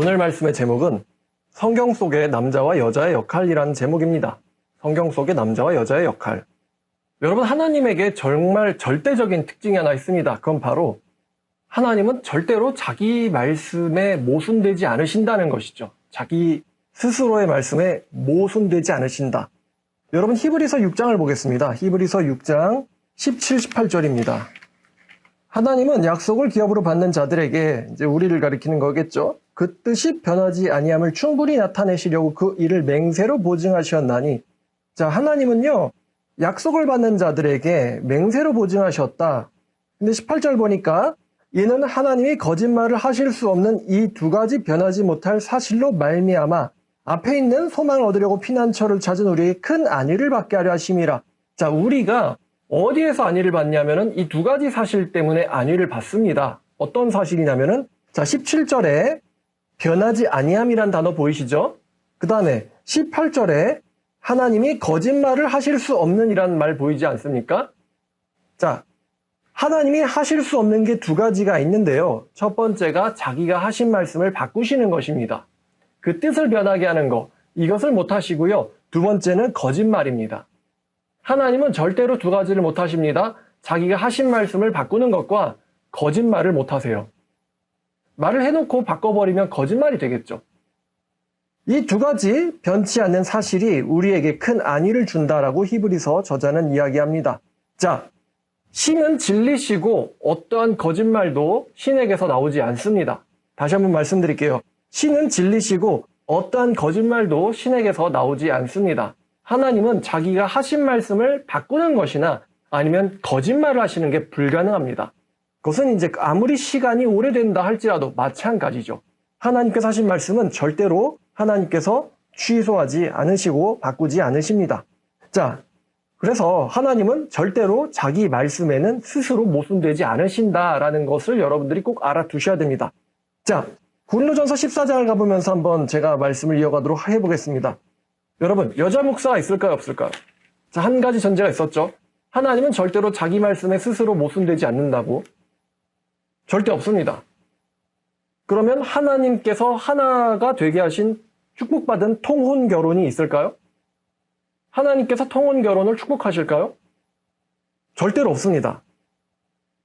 오늘 말씀의 제목은 성경 속의 남자와 여자의 역할이라는 제목입니다. 성경 속의 남자와 여자의 역할. 여러분, 하나님에게 정말 절대적인 특징이 하나 있습니다. 그건 바로 하나님은 절대로 자기 말씀에 모순되지 않으신다는 것이죠. 자기 스스로의 말씀에 모순되지 않으신다. 여러분, 히브리서 6장을 보겠습니다. 히브리서 6장 17, 18절입니다. 하나님은 약속을 기업으로 받는 자들에게 이제 우리를 가리키는 거겠죠. 그 뜻이 변하지 아니함을 충분히 나타내시려고 그 일을 맹세로 보증하셨나니. 자, 하나님은요, 약속을 받는 자들에게 맹세로 보증하셨다. 근데 18절 보니까 이는 하나님이 거짓말을 하실 수 없는 이 두 가지 변하지 못할 사실로 말미암아 앞에 있는 소망을 얻으려고 피난처를 찾은 우리에게 큰 안위를 받게 하려 하심이라. 자, 우리가 어디에서 안위를 받냐면은 이 두 가지 사실 때문에 안위를 받습니다. 어떤 사실이냐면은, 자, 17절에 변하지 아니함이란 단어 보이시죠? 그 다음에 18절에 하나님이 거짓말을 하실 수 없는 이란 말 보이지 않습니까? 자, 하나님이 하실 수 없는 게 두 가지가 있는데요. 첫 번째가 자기가 하신 말씀을 바꾸시는 것입니다. 그 뜻을 변하게 하는 거, 이것을 못 하시고요. 두 번째는 거짓말입니다. 하나님은 절대로 두 가지를 못 하십니다. 자기가 하신 말씀을 바꾸는 것과 거짓말을 못 하세요. 말을 해놓고 바꿔버리면 거짓말이 되겠죠. 이 두 가지 변치 않는 사실이 우리에게 큰 안위를 준다라고 히브리서 저자는 이야기합니다. 자, 신은 진리시고 어떠한 거짓말도 신에게서 나오지 않습니다. 다시 한번 말씀드릴게요. 신은 진리시고 어떠한 거짓말도 신에게서 나오지 않습니다. 하나님은 자기가 하신 말씀을 바꾸는 것이나 아니면 거짓말을 하시는 게 불가능합니다. 그것은 이제 아무리 시간이 오래된다 할지라도 마찬가지죠. 하나님께서 하신 말씀은 절대로 하나님께서 취소하지 않으시고 바꾸지 않으십니다. 자, 그래서 하나님은 절대로 자기 말씀에는 스스로 모순되지 않으신다라는 것을 여러분들이 꼭 알아두셔야 됩니다. 자, 고린도전서 14장을 가보면서 한번 제가 말씀을 이어가도록 해보겠습니다. 여러분, 여자 목사가 있을까요, 없을까요? 자, 한 가지 전제가 있었죠. 하나님은 절대로 자기 말씀에 스스로 모순되지 않는다고. 절대 없습니다. 그러면 하나님께서 하나가 되게 하신 축복받은 통혼 결혼이 있을까요? 하나님께서 통혼 결혼을 축복하실까요? 절대로 없습니다.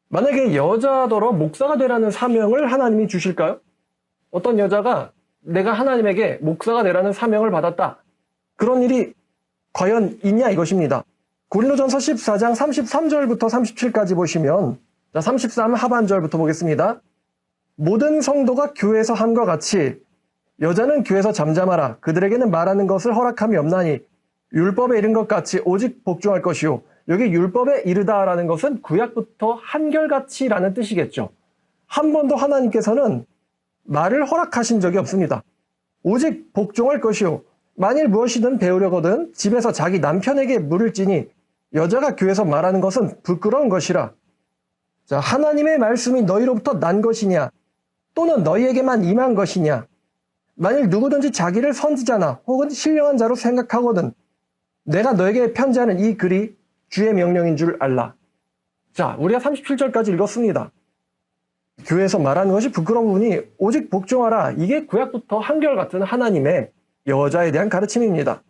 만약에 여자더러 목사가 되라는 사명을 하나님이 주실까요? 어떤 여자가 내가 하나님에게 목사가 되라는 사명을 받았다. 그런 일이 과연 있냐 이것입니다. 고린도전서 14장 33절부터 37까지 보시면, 자, 33 하반절부터 보겠습니다. 모든 성도가 교회에서 함과 같이 여자는 교회에서 잠잠하라. 그들에게는 말하는 것을 허락함이 없나니 율법에 이른 것 같이 오직 복종할 것이요. 여기 율법에 이르다라는 것은 구약부터 한결같이라는 뜻이겠죠. 한 번도 하나님께서는 말을 허락하신 적이 없습니다. 오직 복종할 것이요. 만일 무엇이든 배우려거든 집에서 자기 남편에게 물을지니 여자가 교회에서 말하는 것은 부끄러운 것이라. 자, 하나님의 말씀이 너희로부터 난 것이냐 또는 너희에게만 임한 것이냐. 만일 누구든지 자기를 선지자나 혹은 신령한 자로 생각하거든 내가 너에게 편지하는 이 글이 주의 명령인 줄 알라. 자, 우리가 37절까지 읽었습니다. 교회에서 말하는 것이 부끄러운 부분이 오직 복종하라. 이게 구약부터 한결같은 하나님의 여자에 대한 가르침입니다.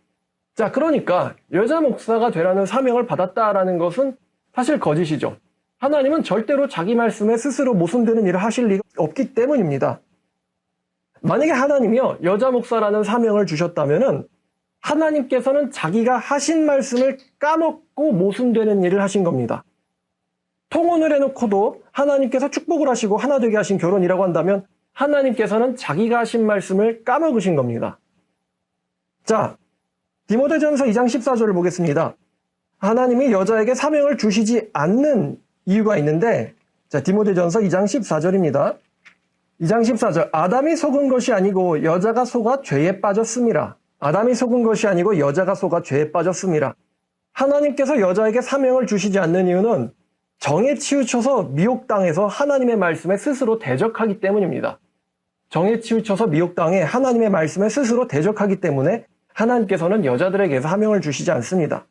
자, 그러니까 여자 목사가 되라는 사명을 받았다라는 것은 사실 거짓이죠. 하나님은 절대로 자기 말씀에 스스로 모순되는 일을 하실 리가 없기 때문입니다. 만약에 하나님이요, 여자 목사라는 사명을 주셨다면은 하나님께서는 자기가 하신 말씀을 까먹고 모순되는 일을 하신 겁니다. 통혼을 해놓고도 하나님께서 축복을 하시고 하나 되게 하신 결혼이라고 한다면 하나님께서는 자기가 하신 말씀을 까먹으신 겁니다. 자, 디모데전서 2장 14절을 보겠습니다. 하나님이 여자에게 사명을 주시지 않는 이유가 있는데, 자, 디모데전서 2장 14절입니다. 2장 14절. 아담이 속은 것이 아니고 여자가 속아 죄에 빠졌음이라. 아담이 속은 것이 아니고 여자가 속아 죄에 빠졌음이라. 하나님께서 여자에게 사명을 주시지 않는 이유는 정에 치우쳐서 미혹당해서 하나님의 말씀에 스스로 대적하기 때문입니다. 정에 치우쳐서 미혹당해 하나님의 말씀에 스스로 대적하기 때문에 하나님께서는 여자들에게 사명을 주시지 않습니다.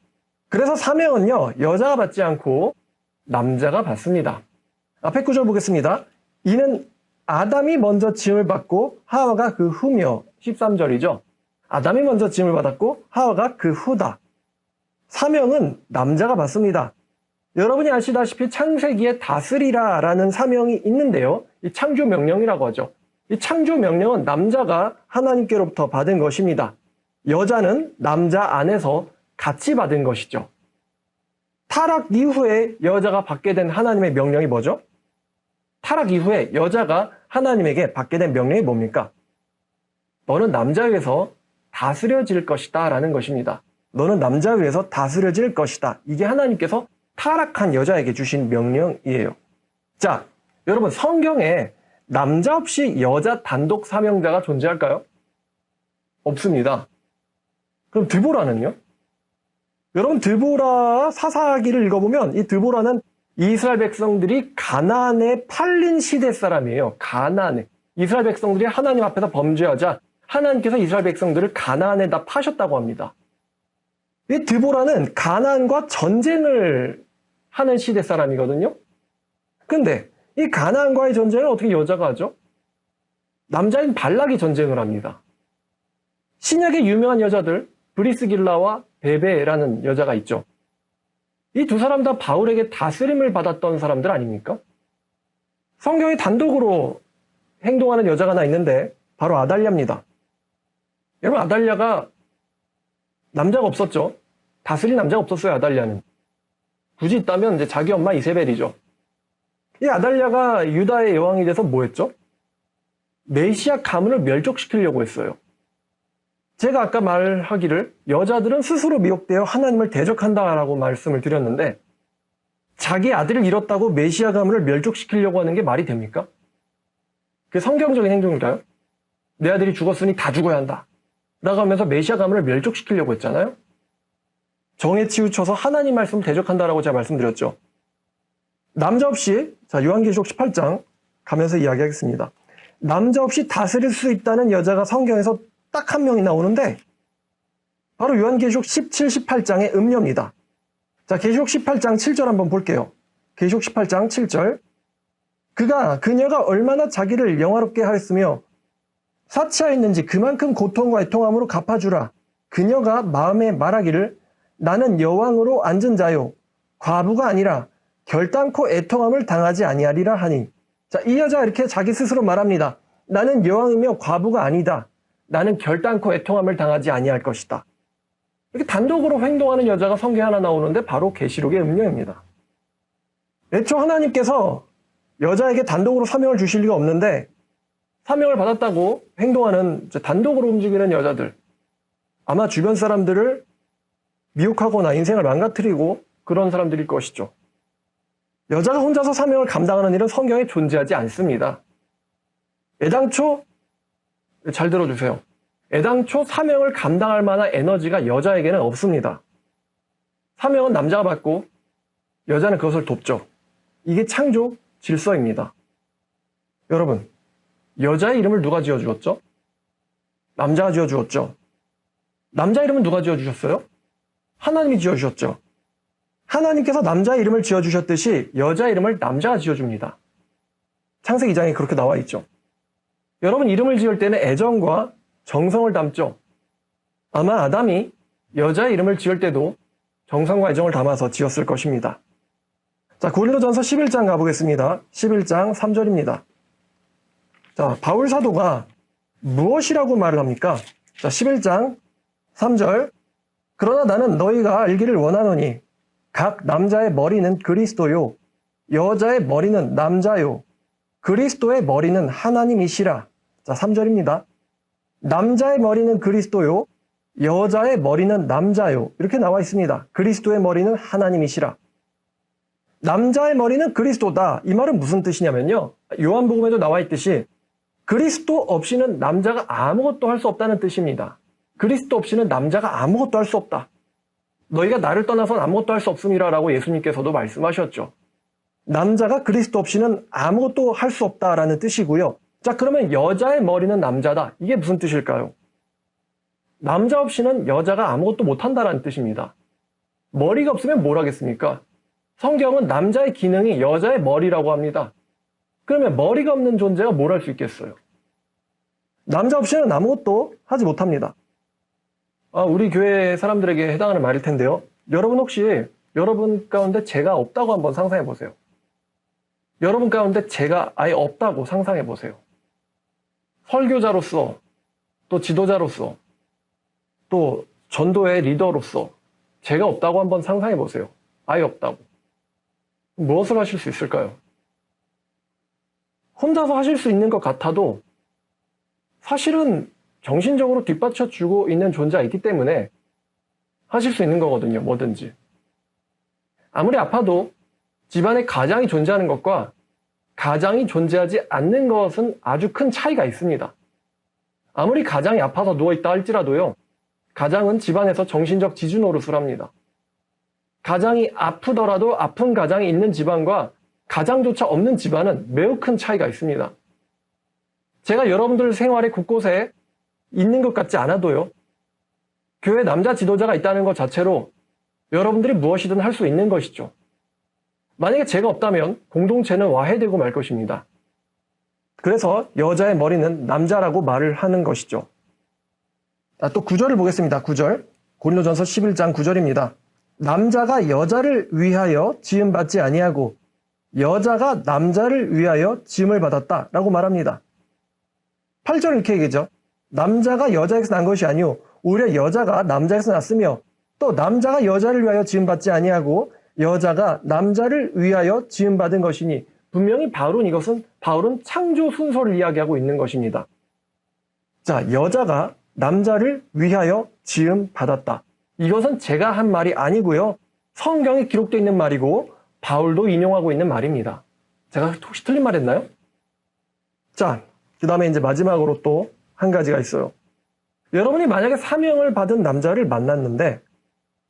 그래서 사명은요, 여자가 받지 않고 남자가 받습니다. 앞에 구절 보겠습니다. 이는 아담이 먼저 지음을 받고 하와가 그 후며 13절이죠. 아담이 먼저 지음을 받았고 하와가 그 후다. 사명은 남자가 받습니다. 여러분이 아시다시피 창세기에 다스리라 라는 사명이 있는데요. 이 창조 명령이라고 하죠. 이 창조 명령은 남자가 하나님께로부터 받은 것입니다. 여자는 남자 안에서 같이 받은 것이죠. 타락 이후에 여자가 받게 된 하나님의 명령이 뭐죠? 타락 이후에 여자가 하나님에게 받게 된 명령이 뭡니까? 너는 남자 위에서 다스려질 것이다 라는 것입니다. 너는 남자 위에서 다스려질 것이다. 이게 하나님께서 타락한 여자에게 주신 명령이에요. 자, 여러분 성경에 남자 없이 여자 단독 사명자가 존재할까요? 없습니다. 그럼 드보라는요? 여러분 드보라 사사기를 읽어보면 이 드보라는 이스라엘 백성들이 가나안에 팔린 시대 사람이에요. 가나안에. 이스라엘 백성들이 하나님 앞에서 범죄하자 하나님께서 이스라엘 백성들을 가나안에다 파셨다고 합니다. 이 드보라는 가나안과 전쟁을 하는 시대 사람이거든요. 근데 이 가나안과의 전쟁을 어떻게 여자가 하죠? 남자인 발락이 전쟁을 합니다. 신약의 유명한 여자들 브리스길라와 베베라는 여자가 있죠. 이 두 사람 다 바울에게 다스림을 받았던 사람들 아닙니까? 성경에 단독으로 행동하는 여자가 하나 있는데 바로 아달랴입니다. 여러분 아달랴가 남자가 없었죠. 다스린 남자가 없었어요. 아달랴는. 굳이 있다면 이제 자기 엄마 이세벨이죠. 이 아달랴가 유다의 여왕이 돼서 뭐 했죠? 메시아 가문을 멸족시키려고 했어요. 제가 아까 말하기를 여자들은 스스로 미혹되어 하나님을 대적한다라고 말씀을 드렸는데 자기 아들을 잃었다고 메시아 가문을 멸족시키려고 하는 게 말이 됩니까? 그게 성경적인 행동일까요? 내 아들이 죽었으니 다 죽어야 한다. 라고 하면서 메시아 가문을 멸족시키려고 했잖아요. 정에 치우쳐서 하나님 말씀을 대적한다라고 제가 말씀드렸죠. 남자 없이 자 요한계시록 18장 가면서 이야기하겠습니다. 남자 없이 다스릴 수 있다는 여자가 성경에서 딱 한 명이 나오는데 바로 요한계시록 17, 18장의 음녀입니다. 자, 계시록 18장 7절 한번 볼게요. 계시록 18장 7절 그녀가 얼마나 자기를 영화롭게 하였으며 사치하였는지 그만큼 고통과 애통함으로 갚아주라. 그녀가 마음에 말하기를 나는 여왕으로 앉은 자요 과부가 아니라 결단코 애통함을 당하지 아니하리라 하니. 자, 이 여자가 이렇게 자기 스스로 말합니다. 나는 여왕이며 과부가 아니다. 나는 결단코 애통함을 당하지 아니할 것이다. 이렇게 단독으로 행동하는 여자가 성경에 하나 나오는데 바로 계시록의 음녀입니다. 애초 하나님께서 여자에게 단독으로 사명을 주실 리가 없는데 사명을 받았다고 행동하는 단독으로 움직이는 여자들, 아마 주변 사람들을 미혹하거나 인생을 망가뜨리고 그런 사람들일 것이죠. 여자가 혼자서 사명을 감당하는 일은 성경에 존재하지 않습니다. 애당초 잘 들어주세요. 애당초 사명을 감당할 만한 에너지가 여자에게는 없습니다. 사명은 남자가 받고 여자는 그것을 돕죠. 이게 창조 질서입니다. 여러분, 여자의 이름을 누가 지어주었죠? 남자가 지어주었죠. 남자 이름은 누가 지어주셨어요? 하나님이 지어주셨죠. 하나님께서 남자의 이름을 지어주셨듯이 여자 이름을 남자가 지어줍니다. 창세기 2장에 그렇게 나와 있죠. 여러분 이름을 지을 때는 애정과 정성을 담죠. 아마 아담이 여자의 이름을 지을 때도 정성과 애정을 담아서 지었을 것입니다. 자, 고린도전서 11장 가보겠습니다. 11장 3절입니다. 자, 바울 사도가 무엇이라고 말을 합니까? 자, 11장 3절 그러나 나는 너희가 알기를 원하노니 각 남자의 머리는 그리스도요 여자의 머리는 남자요 그리스도의 머리는 하나님이시라. 자, 3절입니다. 남자의 머리는 그리스도요 여자의 머리는 남자요 이렇게 나와 있습니다. 그리스도의 머리는 하나님이시라. 남자의 머리는 그리스도다. 이 말은 무슨 뜻이냐면요. 요한복음에도 나와 있듯이 그리스도 없이는 남자가 아무것도 할 수 없다는 뜻입니다. 그리스도 없이는 남자가 아무것도 할 수 없다. 너희가 나를 떠나선 아무것도 할 수 없음이라 라고 예수님께서도 말씀하셨죠. 남자가 그리스도 없이는 아무것도 할 수 없다라는 뜻이고요. 자, 그러면 여자의 머리는 남자다. 이게 무슨 뜻일까요? 남자 없이는 여자가 아무것도 못한다라는 뜻입니다. 머리가 없으면 뭘 하겠습니까? 성경은 남자의 기능이 여자의 머리라고 합니다. 그러면 머리가 없는 존재가 뭘 할 수 있겠어요? 남자 없이는 아무것도 하지 못합니다. 우리 교회 사람들에게 해당하는 말일 텐데요. 여러분 혹시 여러분 가운데 제가 없다고 한번 상상해 보세요. 여러분 가운데 제가 아예 없다고 상상해 보세요. 설교자로서, 또 지도자로서, 또 전도의 리더로서 제가 없다고 한번 상상해 보세요. 아예 없다고. 무엇을 하실 수 있을까요? 혼자서 하실 수 있는 것 같아도 사실은 정신적으로 뒷받쳐주고 있는 존재가 있기 때문에 하실 수 있는 거거든요. 뭐든지. 아무리 아파도 집안에 가장이 존재하는 것과 가장이 존재하지 않는 것은 아주 큰 차이가 있습니다. 아무리 가장이 아파서 누워있다 할지라도요. 가장은 집안에서 정신적 지주 노릇을 합니다. 가장이 아프더라도 아픈 가장이 있는 집안과 가장조차 없는 집안은 매우 큰 차이가 있습니다. 제가 여러분들 생활의 곳곳에 있는 것 같지 않아도요. 교회 남자 지도자가 있다는 것 자체로 여러분들이 무엇이든 할 수 있는 것이죠. 만약에 제가 없다면 공동체는 와해되고 말 것입니다. 그래서 여자의 머리는 남자라고 말을 하는 것이죠. 또 9절을 보겠습니다. 9절. 고린도전서 11장 9절입니다. 남자가 여자를 위하여 지음받지 아니하고 여자가 남자를 위하여 지음을 받았다 라고 말합니다. 8절은 이렇게 얘기하죠. 남자가 여자에게서 난 것이 아니오 오히려 여자가 남자에게서 났으며 또 남자가 여자를 위하여 지음받지 아니하고 여자가 남자를 위하여 지음받은 것이니 분명히 바울은 창조 순서를 이야기하고 있는 것입니다. 자, 여자가 남자를 위하여 지음받았다. 이것은 제가 한 말이 아니고요. 성경에 기록되어 있는 말이고 바울도 인용하고 있는 말입니다. 제가 혹시 틀린 말 했나요? 자, 그 다음에 이제 마지막으로 또 한 가지가 있어요. 여러분이 만약에 사명을 받은 남자를 만났는데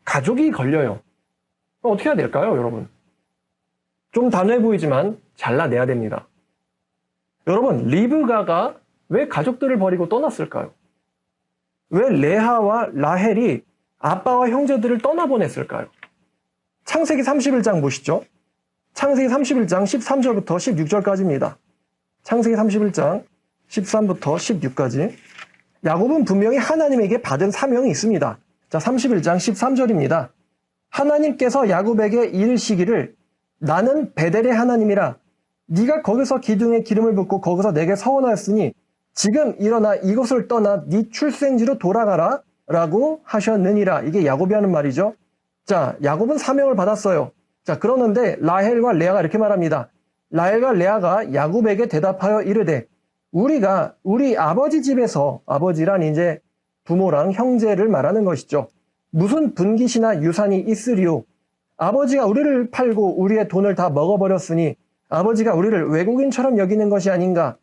가족이 걸려요. 그럼 어떻게 해야 될까요, 여러분? 좀 단호해 보이지만 잘라내야 됩니다. 여러분, 리브가가 왜 가족들을 버리고 떠났을까요? 왜 레아와 라헬이 아빠와 형제들을 떠나보냈을까요? 창세기 31장 보시죠. 창세기 31장 13절부터 16절까지입니다. 창세기 31장 13부터 16까지. 야곱은 분명히 하나님에게 받은 사명이 있습니다. 자, 31장 13절입니다. 하나님께서 야곱에게 이르시기를 나는 베델의 하나님이라 네가 거기서 기둥에 기름을 붓고 거기서 내게 서원하였으니 지금 일어나 이곳을 떠나 네 출생지로 돌아가라 라고 하셨느니라. 이게 야곱이 하는 말이죠. 자, 야곱은 사명을 받았어요. 자, 그러는데 라헬과 레아가 이렇게 말합니다. 라헬과 레아가 야곱에게 대답하여 이르되 우리가 우리 아버지 집에서, 아버지란 이제 부모랑 형제를 말하는 것이죠. 무슨 분깃이나 유산이 있으리요. 아버지가 우리를 팔고 우리의 돈을 다 먹어버렸으니 아버지가 우리를 외국인처럼 여기는 것이 아닌가.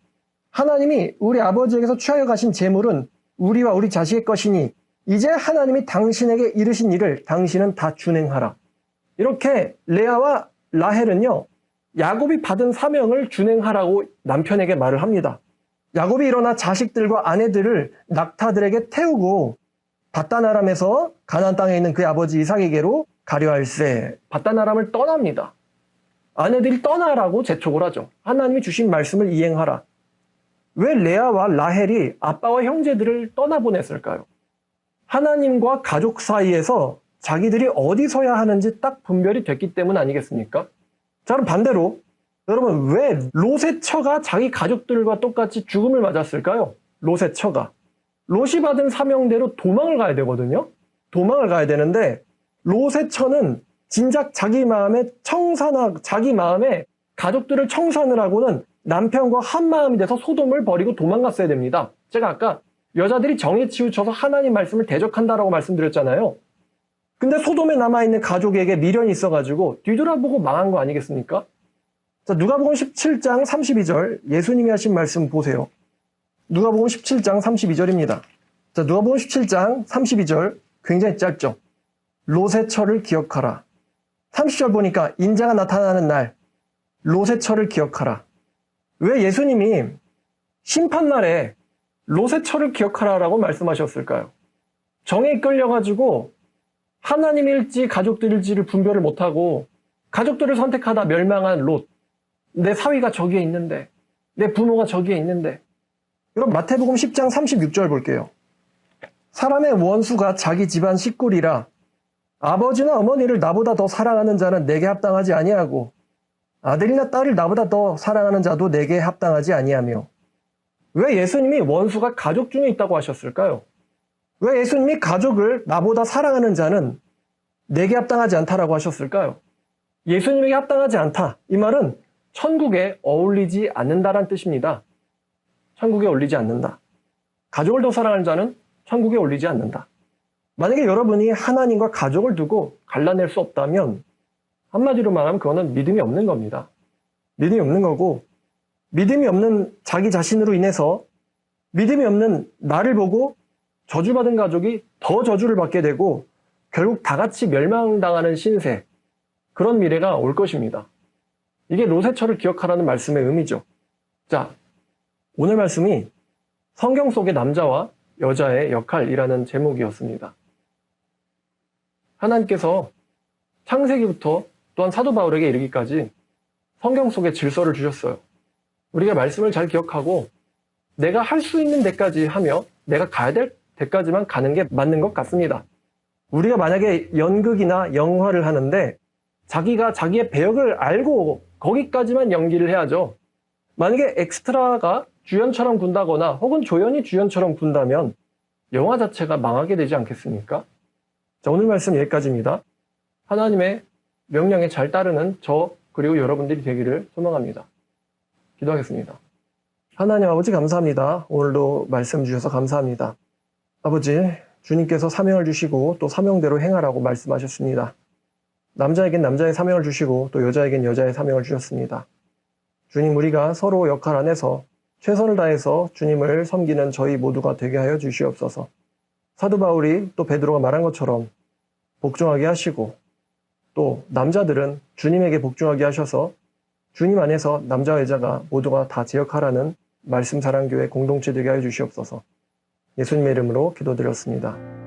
하나님이 우리 아버지에게서 취하여 가신 재물은 우리와 우리 자식의 것이니 이제 하나님이 당신에게 이르신 일을 당신은 다 준행하라. 이렇게 레아와 라헬은요, 야곱이 받은 사명을 준행하라고 남편에게 말을 합니다. 야곱이 일어나 자식들과 아내들을 낙타들에게 태우고 밧단아람에서 가나안 땅에 있는 그의 아버지 이삭에게로 가려 할세. 밧단아람을 떠납니다. 아내들이 떠나라고 재촉을 하죠. 하나님이 주신 말씀을 이행하라. 왜 레아와 라헬이 아빠와 형제들을 떠나보냈을까요? 하나님과 가족 사이에서 자기들이 어디 서야 하는지 딱 분별이 됐기 때문 아니겠습니까? 자, 그럼 반대로 여러분, 왜 롯의 처가 자기 가족들과 똑같이 죽음을 맞았을까요? 롯의 처가. 롯이 받은 사명대로 도망을 가야 되거든요. 도망을 가야 되는데 롯의 처는 진작 자기 마음에 가족들을 청산을 하고는 남편과 한마음이 돼서 소돔을 버리고 도망갔어야 됩니다. 제가 아까 여자들이 정에 치우쳐서 하나님 말씀을 대적한다라고 말씀드렸잖아요. 근데 소돔에 남아있는 가족에게 미련이 있어가지고 뒤돌아보고 망한 거 아니겠습니까? 자, 누가복음 17장 32절 예수님이 하신 말씀 보세요. 누가복음 17장 32절입니다. 자, 누가복음 17장 32절 굉장히 짧죠. 롯의 처를 기억하라. 30절 보니까 인자가 나타나는 날 롯의 처를 기억하라. 왜 예수님이 심판날에 롯의 처를 기억하라라고 말씀하셨을까요? 정에 이끌려가지고 하나님일지 가족들일지를 분별을 못하고 가족들을 선택하다 멸망한 롯. 내 사위가 저기에 있는데, 내 부모가 저기에 있는데. 여러분 마태복음 10장 36절 볼게요. 사람의 원수가 자기 집안 식구리라. 아버지나 어머니를 나보다 더 사랑하는 자는 내게 합당하지 아니하고 아들이나 딸을 나보다 더 사랑하는 자도 내게 합당하지 아니하며. 왜 예수님이 원수가 가족 중에 있다고 하셨을까요? 왜 예수님이 가족을 나보다 사랑하는 자는 내게 합당하지 않다라고 하셨을까요? 예수님에게 합당하지 않다. 이 말은 천국에 어울리지 않는다란 뜻입니다. 천국에 어울리지 않는다. 가족을 더 사랑하는 자는 천국에 어울리지 않는다. 만약에 여러분이 하나님과 가족을 두고 갈라낼 수 없다면 한마디로 말하면 그거는 믿음이 없는 겁니다. 믿음이 없는 거고, 믿음이 없는 자기 자신으로 인해서 믿음이 없는 나를 보고 저주받은 가족이 더 저주를 받게 되고 결국 다 같이 멸망당하는 신세, 그런 미래가 올 것입니다. 이게 노세처를 기억하라는 말씀의 의미죠. 자, 오늘 말씀이 성경 속의 남자와 여자의 역할이라는 제목이었습니다. 하나님께서 창세기부터 또한 사도 바울에게 이르기까지 성경 속에 질서를 주셨어요. 우리가 말씀을 잘 기억하고 내가 할 수 있는 데까지 하며 내가 가야 될 데까지만 가는 게 맞는 것 같습니다. 우리가 만약에 연극이나 영화를 하는데 자기가 자기의 배역을 알고 거기까지만 연기를 해야죠. 만약에 엑스트라가 주연처럼 군다거나 혹은 조연이 주연처럼 군다면 영화 자체가 망하게 되지 않겠습니까? 자, 오늘 말씀 여기까지입니다. 하나님의 명령에 잘 따르는 저 그리고 여러분들이 되기를 소망합니다. 기도하겠습니다. 하나님 아버지 감사합니다. 오늘도 말씀 주셔서 감사합니다. 아버지, 주님께서 사명을 주시고 또 사명대로 행하라고 말씀하셨습니다. 남자에겐 남자의 사명을 주시고 또 여자에겐 여자의 사명을 주셨습니다. 주님, 우리가 서로 역할 안에서 최선을 다해서 주님을 섬기는 저희 모두가 되게 하여 주시옵소서. 사도 바울이 또 베드로가 말한 것처럼 복종하게 하시고 또 남자들은 주님에게 복종하게 하셔서 주님 안에서 남자와 여자가 모두가 다 제역하라는 말씀 사랑교회 공동체 되게 하여 주시옵소서. 예수님의 이름으로 기도드렸습니다.